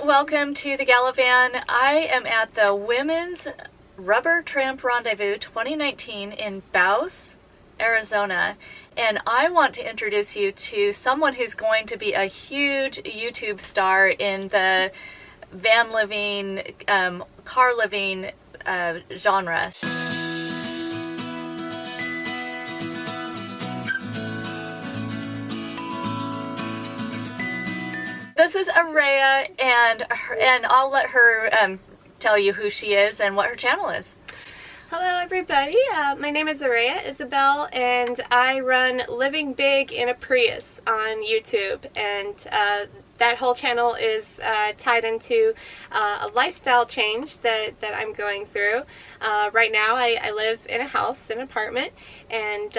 welcome to TheGalavan. I am at the Women's Rubber Tramp Rendezvous 2019 in Baus, Arizona, and I want to introduce you to someone who's going to be a huge YouTube star in the van living, car living genre. This is Areya, and I'll let her tell you who she is and what her channel is. Hello everybody, my name is Areya Isabel, and I run Living Big in a Prius on YouTube, and that whole channel is tied into a lifestyle change that I'm going through. Right now I live in a house, an apartment, and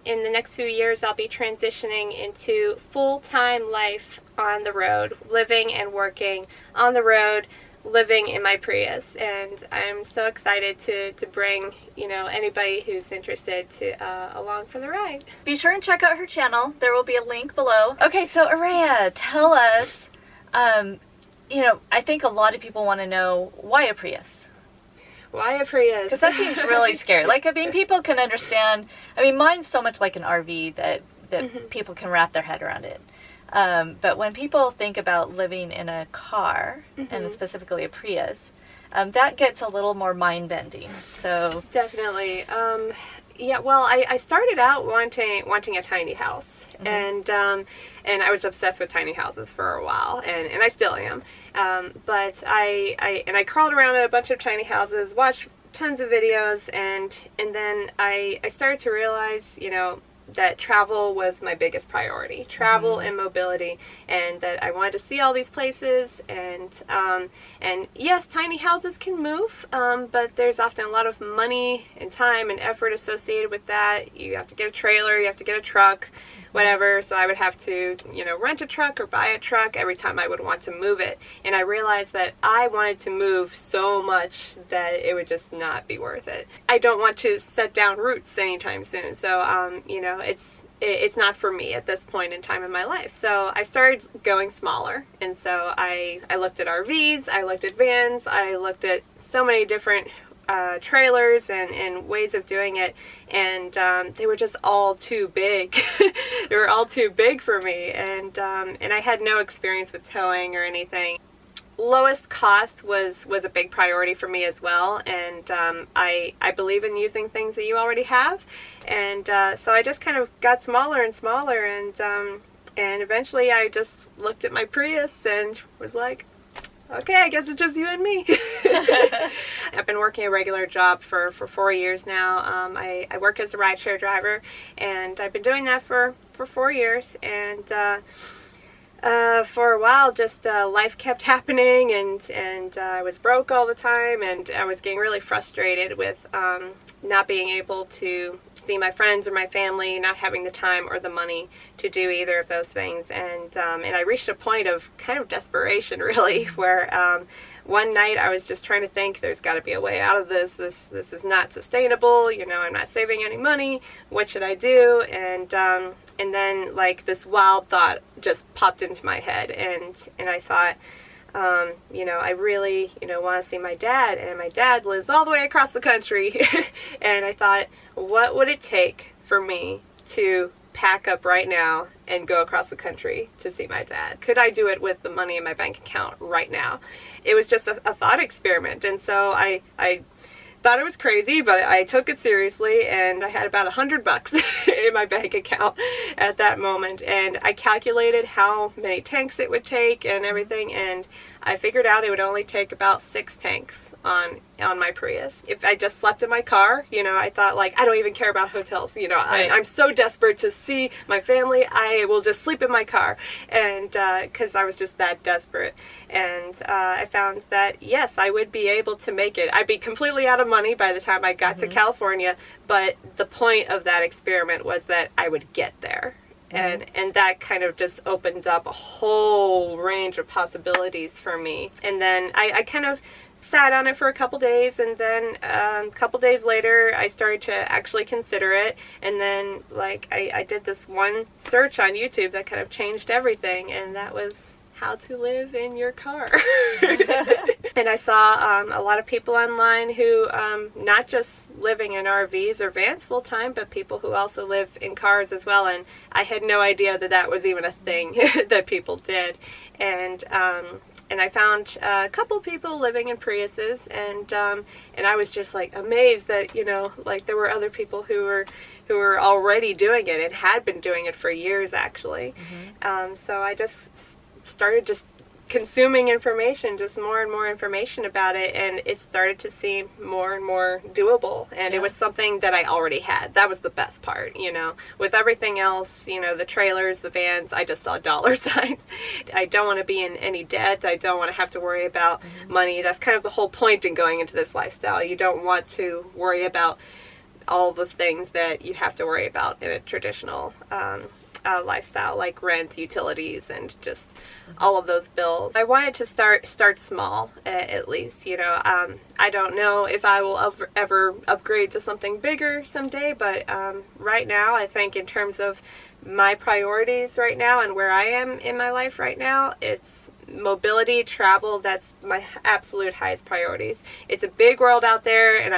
in the next few years I'll be transitioning into full-time life on the road, living and working on the road, living in my Prius, and I'm so excited to bring, anybody who's interested to along for the ride. Be sure and check out her channel. There will be a link below. Okay, so Areya, tell us, I think a lot of people want to know, why a Prius? Why a Prius? Because that seems really scary. People can understand, mine's so much like an RV that people can wrap their head around it. But when people think about living in a car, and specifically a Prius, that gets a little more mind-bending. So definitely, yeah. Well, I started out wanting a tiny house, and I was obsessed with tiny houses for a while, and I still am. But I crawled around in a bunch of tiny houses, watched tons of videos, and then I started to realize, that travel was my biggest priority, travel and mobility, and that I wanted to see all these places, and yes, tiny houses can move, but there's often a lot of money and time and effort associated with that. You have to get a trailer, you have to get a truck, whatever, so I would have to, rent a truck or buy a truck every time I would want to move it, and I realized that I wanted to move so much that it would just not be worth it. I don't want to set down roots anytime soon, so, it's not for me at this point in time in my life. So I started going smaller, and so I looked at RVs, I looked at vans, I looked at so many different trailers and ways of doing it, and they were just all too big. They were all too big for me, and I had no experience with towing or anything. Lowest cost was a big priority for me as well, and I believe in using things that you already have, and so I just kind of got smaller and smaller, and eventually I just looked at my Prius and was like, okay, I guess it's just you and me. I've been working a regular job for 4 years now. I work as a rideshare driver, and I've been doing that for 4 years, and for a while, just life kept happening, and I was broke all the time, and I was getting really frustrated with not being able to see my friends or my family, not having the time or the money to do either of those things, and I reached a point of kind of desperation, really, where one night I was just trying to think, there's got to be a way out of this. This is not sustainable. I'm not saving any money. What should I do? And then, like, this wild thought just popped into my head, and I thought, I really, want to see my dad, and my dad lives all the way across the country, and I thought, what would it take for me to pack up right now and go across the country to see my dad? Could I do it with the money in my bank account right now? It was just a thought experiment, and so I thought it was crazy, but I took it seriously, and I had about $100 in my bank account at that moment, and I calculated how many tanks it would take and everything, and I figured out it would only take about 6 tanks on my Prius. If I just slept in my car, I thought, like, I don't even care about hotels, Right. I'm so desperate to see my family, I will just sleep in my car, and because I was just that desperate, and I found that, yes, I would be able to make it. I'd be completely out of money by the time I got to California, but the point of that experiment was that I would get there. And that kind of just opened up a whole range of possibilities for me. And then I kind of sat on it for a couple days, and then a couple days later I started to actually consider it, and then I did this one search on YouTube that kind of changed everything, and that was how to live in your car. And I saw a lot of people online who not just living in RVs or vans full time, but people who also live in cars as well. And I had no idea that that was even a thing that people did. And I found a couple people living in Priuses, and I was just like amazed that, you know, like there were other people who were already doing it and had been doing it for years actually. So I just started just consuming information, just more and more information about it, and it started to seem more and more doable. And it was something that I already had. That was the best part, you know. With everything else, you know, the trailers, the vans, I just saw dollar signs. I don't want to be in any debt. I don't want to have to worry about money. That's kind of the whole point in going into this lifestyle. You don't want to worry about all the things that you have to worry about in a traditional lifestyle, like rent, utilities, and just all of those bills. I wanted to start small, at least, you know. I don't know if I will ever upgrade to something bigger someday, but right now, I think in terms of my priorities right now and where I am in my life right now, it's mobility, travel. That's my absolute highest priorities. It's a big world out there, and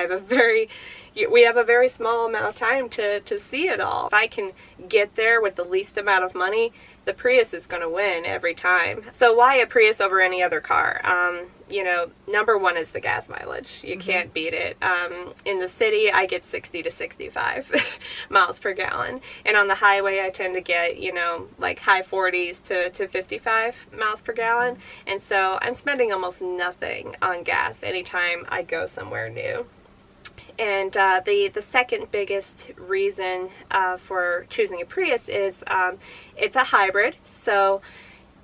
we have a very small amount of time to see it all. If I can get there with the least amount of money, the Prius is going to win every time. So why a Prius over any other car? You know, number one is the gas mileage. You can't beat it. In the city, I get 60 to 65 miles per gallon. And on the highway, I tend to get, you know, like high 40s to 55 miles per gallon. And so I'm spending almost nothing on gas anytime I go somewhere new. And the second biggest reason for choosing a Prius is it's a hybrid, so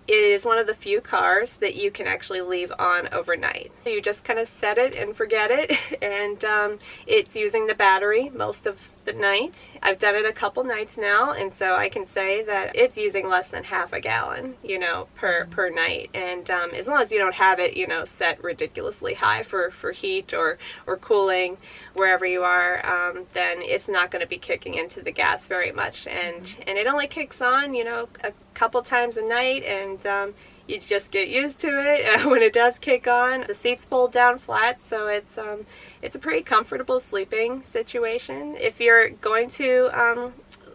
it is one of the few cars that you can actually leave on overnight. You just kind of set it and forget it, and it's using the battery most of the night. I've done it a couple nights now, and so I can say that it's using less than half a gallon, you know, per night. And as long as you don't have it, you know, set ridiculously high for heat or cooling wherever you are, then it's not going to be kicking into the gas very much. And it only kicks on, you know, a couple times a night, and you just get used to it when it does kick on. The seats fold down flat, so it's a pretty comfortable sleeping situation. If you're going to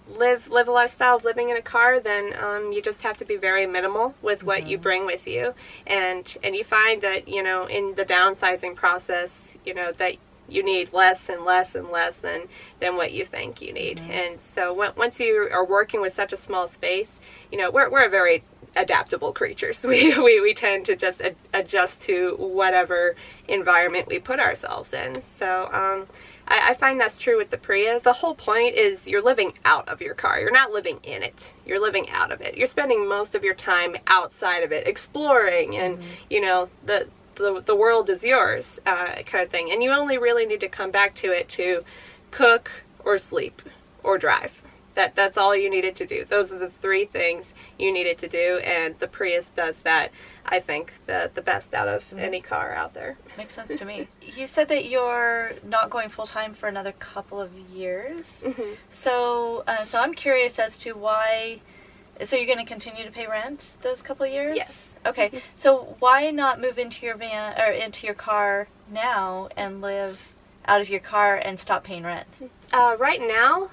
live a lifestyle of living in a car, then you just have to be very minimal with what you bring with you, and you find that, you know, in the downsizing process, you know, that you need less and less and less than what you think you need. And so once you are working with such a small space, you know, we're a very adaptable creatures. We tend to just adjust to whatever environment we put ourselves in. So I find that's true with the Prius. The whole point is you're living out of your car. You're not living in it. You're living out of it. You're spending most of your time outside of it, exploring, and you know, the world is yours, kind of thing. And you only really need to come back to it to cook or sleep or drive. That's all you needed to do. Those are the three things you needed to do, and the Prius does that, I think, the best out of any car out there. Makes sense to me. You said that you're not going full-time for another couple of years. So I'm curious as to why. So you're going to continue to pay rent those couple of years? Yes. Okay. So why not move into your van or into your car now and live out of your car and stop paying rent? Right now,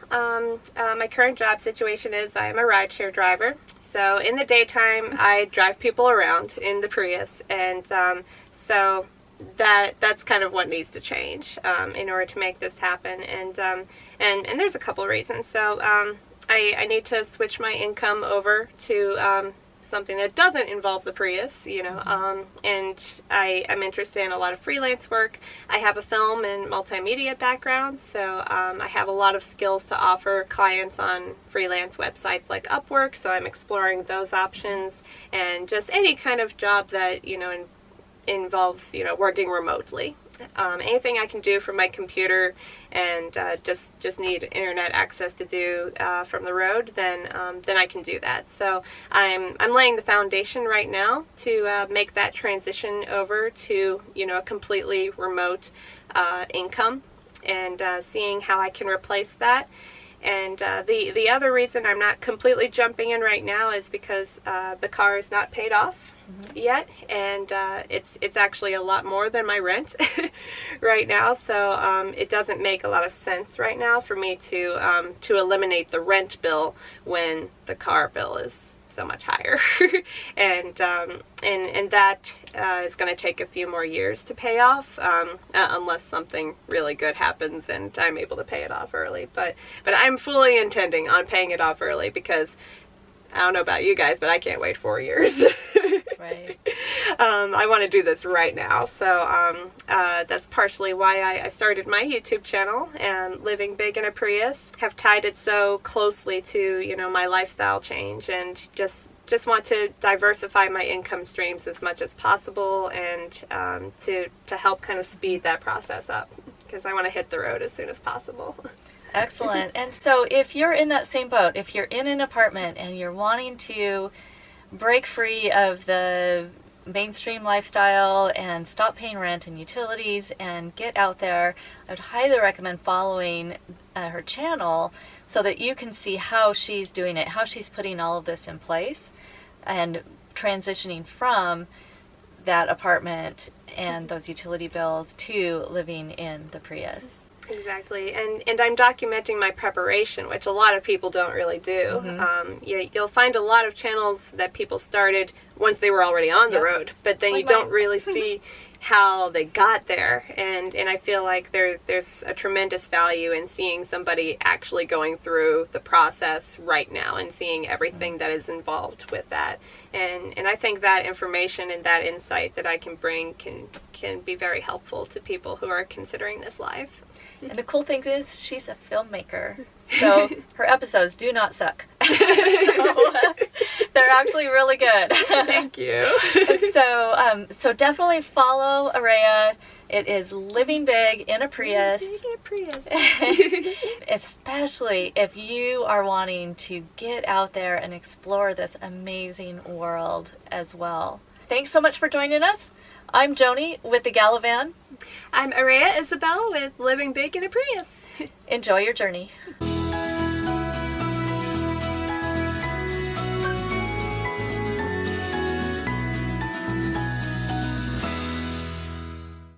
my current job situation is I am a rideshare driver. So in the daytime, I drive people around in the Prius, and so that's kind of what needs to change in order to make this happen. And there's a couple of reasons. So I need to switch my income over to something that doesn't involve the Prius, you know, and I'm interested in a lot of freelance work. I have a film and multimedia background, so I have a lot of skills to offer clients on freelance websites like Upwork, so I'm exploring those options, and just any kind of job that, you know, involves, you know, working remotely. Anything I can do from my computer and just need internet access to do from the road, then I can do that. So I'm laying the foundation right now to make that transition over to, you know, a completely remote income, and seeing how I can replace that. And the other reason I'm not completely jumping in right now is because the car is not paid off yet, and it's actually a lot more than my rent right now. So it doesn't make a lot of sense right now for me to eliminate the rent bill when the car bill is so much higher. and that is going to take a few more years to pay off, unless something really good happens and I'm able to pay it off early. But I'm fully intending on paying it off early, because I don't know about you guys, but I can't wait 4 years. Right. I want to do this right now. So that's partially why I started my YouTube channel, and Living Big in a Prius. Have tied it so closely to, my lifestyle change, and just want to diversify my income streams as much as possible, and to help kind of speed that process up, because I want to hit the road as soon as possible. Excellent. And so if you're in that same boat, if you're in an apartment and you're wanting to break free of the mainstream lifestyle and stop paying rent and utilities and get out there, I would highly recommend following her channel so that you can see how she's doing it, how she's putting all of this in place and transitioning from that apartment and those utility bills to living in the Prius. Exactly, and I'm documenting my preparation, which a lot of people don't really do. You'll find a lot of channels that people started once they were already on the road, but then you don't really see how they got there, and I feel like there's a tremendous value in seeing somebody actually going through the process right now and seeing everything that is involved with that, and I think that information and that insight that I can bring can be very helpful to people who are considering this life. And the cool thing is, she's a filmmaker, so her episodes do not suck. So, they're actually really good. Thank you. So definitely follow Areya. It is Living Big in a Prius. Especially if you are wanting to get out there and explore this amazing world as well. Thanks so much for joining us. I'm Joni with TheGalavan. I'm Areya Isabel with Living Big in a Prius. Enjoy your journey.